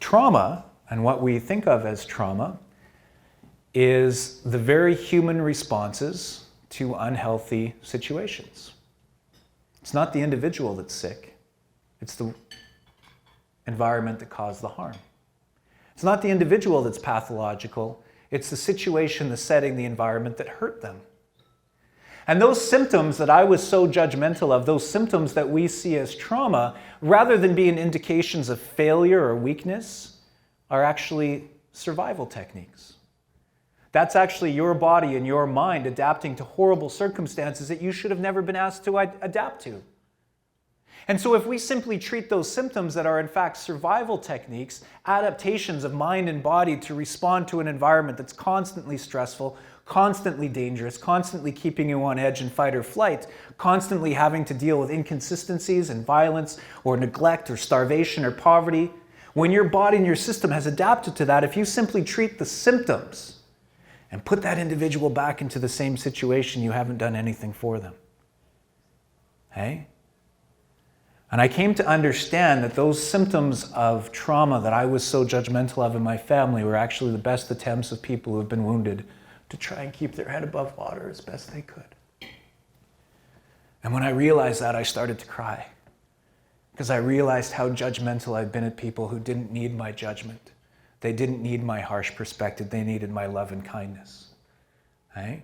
Trauma, and what we think of as trauma, is the very human responses to unhealthy situations. It's not the individual that's sick. It's the environment that caused the harm. It's not the individual that's pathological. It's the situation, the setting, the environment that hurt them. And those symptoms that I was so judgmental of, those symptoms that we see as trauma, rather than being indications of failure or weakness, are actually survival techniques. That's actually your body and your mind adapting to horrible circumstances that you should have never been asked to adapt to. And so if we simply treat those symptoms that are in fact survival techniques, adaptations of mind and body to respond to an environment that's constantly stressful, constantly dangerous, constantly keeping you on edge in fight or flight, constantly having to deal with inconsistencies and violence or neglect or starvation or poverty, when your body and your system has adapted to that, if you simply treat the symptoms and put that individual back into the same situation, you haven't done anything for them. Hey? And I came to understand that those symptoms of trauma that I was so judgmental of in my family were actually the best attempts of people who have been wounded to try and keep their head above water as best they could. And when I realized that, I started to cry, because I realized how judgmental I'd been at people who didn't need my judgment. They didn't need my harsh perspective. They needed my love and kindness. Right?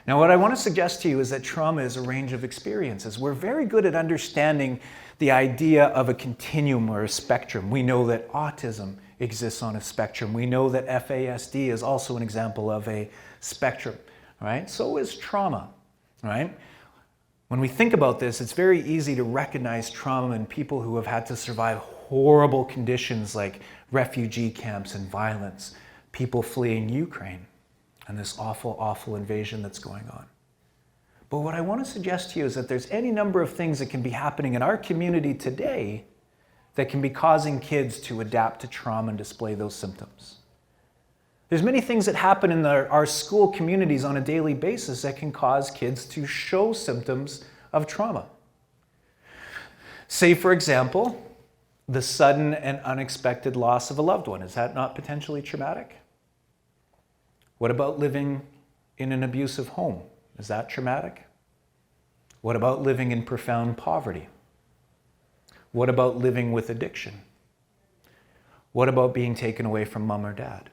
Now, what I want to suggest to you is that trauma is a range of experiences. We're very good at understanding the idea of a continuum or a spectrum. We know that autism exists on a spectrum. We know that FASD is also an example of a spectrum, right? So is trauma, right? When we think about this, it's very easy to recognize trauma in people who have had to survive horrible conditions like refugee camps and violence, people fleeing Ukraine, and this awful, awful invasion that's going on. But what I want to suggest to you is that there's any number of things that can be happening in our community today that can be causing kids to adapt to trauma and display those symptoms. There's many things that happen in our school communities on a daily basis that can cause kids to show symptoms of trauma. Say, for example, the sudden and unexpected loss of a loved one. Is that not potentially traumatic? What about living in an abusive home? Is that traumatic? What about living in profound poverty? What about living with addiction? What about being taken away from mom or dad?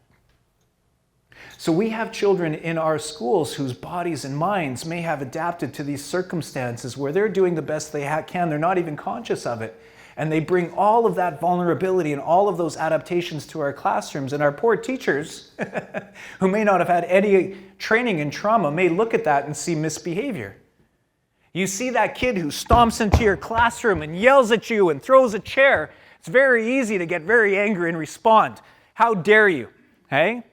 So we have children in our schools whose bodies and minds may have adapted to these circumstances where they're doing the best they can. They're not even conscious of it. And they bring all of that vulnerability and all of those adaptations to our classrooms. And our poor teachers, who may not have had any training in trauma, may look at that and see misbehavior. You see that kid who stomps into your classroom and yells at you and throws a chair. It's very easy to get very angry and respond. How dare you? Hey?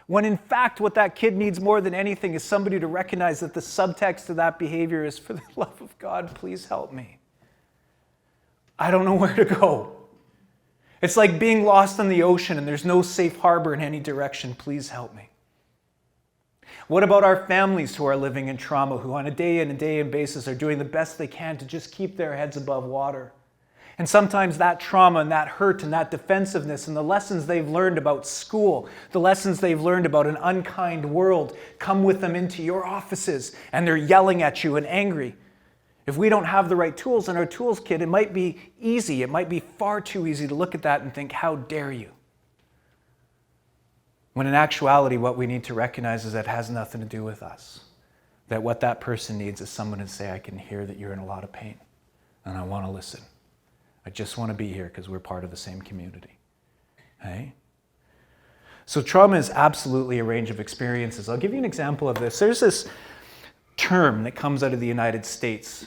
When in fact what that kid needs more than anything is somebody to recognize that the subtext of that behavior is, for the love of God, please help me. I don't know where to go. It's like being lost in the ocean and there's no safe harbor in any direction. Please help me. What about our families who are living in trauma, who on a day in and day in basis are doing the best they can to just keep their heads above water? And sometimes that trauma and that hurt and that defensiveness and the lessons they've learned about school, the lessons they've learned about an unkind world, come with them into your offices and they're yelling at you and angry. If we don't have the right tools in our tools kit, it might be easy, it might be far too easy to look at that and think, how dare you? When in actuality, what we need to recognize is that it has nothing to do with us. That what that person needs is someone to say, I can hear that you're in a lot of pain and I want to listen. I just want to be here because we're part of the same community. Hey? So trauma is absolutely a range of experiences. I'll give you an example of this. There's this term that comes out of the United States,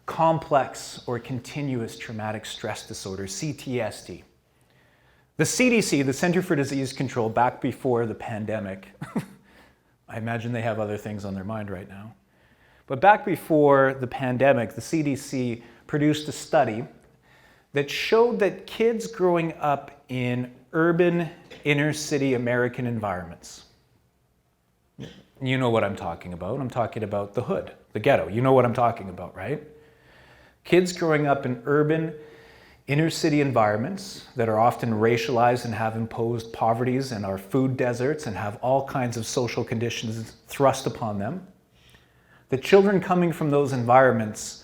complex or continuous traumatic stress disorder, CTSD. The CDC, the Center for Disease Control, back before the pandemic, I imagine they have other things on their mind right now, but back before the pandemic, the CDC produced a study that showed that kids growing up in urban, inner-city American environments, you know what I'm talking about. I'm talking about the hood, the ghetto. You know what I'm talking about, right? Kids growing up in urban, inner city environments that are often racialized and have imposed poverties and are food deserts and have all kinds of social conditions thrust upon them, the children coming from those environments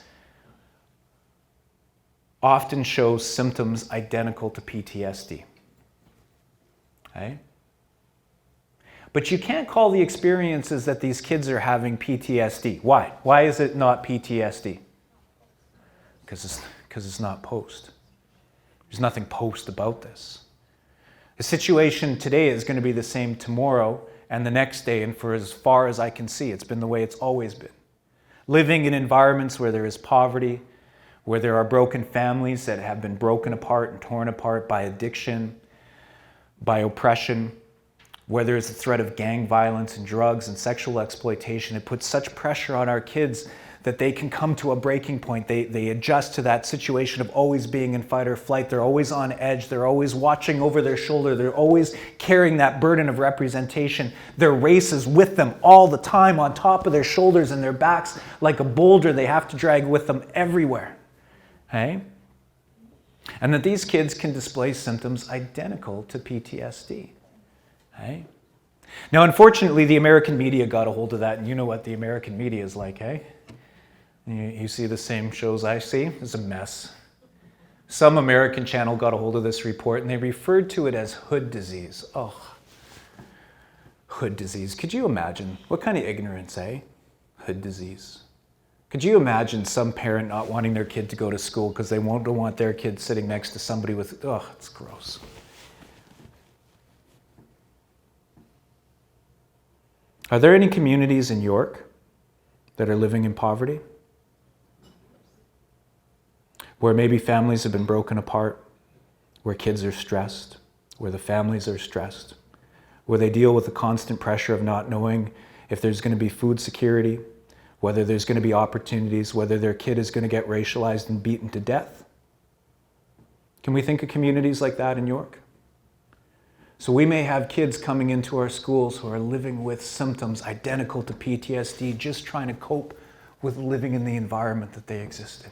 often show symptoms identical to PTSD. Okay? But you can't call the experiences that these kids are having PTSD. Why? Why is it not PTSD? Because it's not post. There's nothing post about this. The situation today is going to be the same tomorrow and the next day, and for as far as I can see, it's been the way it's always been. Living in environments where there is poverty, where there are broken families that have been broken apart and torn apart by addiction, by oppression, where there is a threat of gang violence and drugs and sexual exploitation. It puts such pressure on our kids that they can come to a breaking point. They adjust to that situation of always being in fight or flight. They're always on edge. They're always watching over their shoulder. They're always carrying that burden of representation. Their race is with them all the time, on top of their shoulders and their backs like a boulder they have to drag with them everywhere. Okay? And that these kids can display symptoms identical to PTSD. Okay? Now, unfortunately, the American media got a hold of that, and you know what the American media is like, eh? You see the same shows I see. It's a mess. Some American channel got a hold of this report and they referred to it as hood disease. Oh, hood disease. Could you imagine? What kind of ignorance, eh? Hood disease. Could you imagine some parent not wanting their kid to go to school because they don't want their kid sitting next to somebody with, oh, it's gross. Are there any communities in York that are living in poverty? Where maybe families have been broken apart, where kids are stressed, where the families are stressed, where they deal with the constant pressure of not knowing if there's going to be food security, whether there's going to be opportunities, whether their kid is going to get racialized and beaten to death. Can we think of communities like that in York? So we may have kids coming into our schools who are living with symptoms identical to PTSD, just trying to cope with living in the environment that they exist in.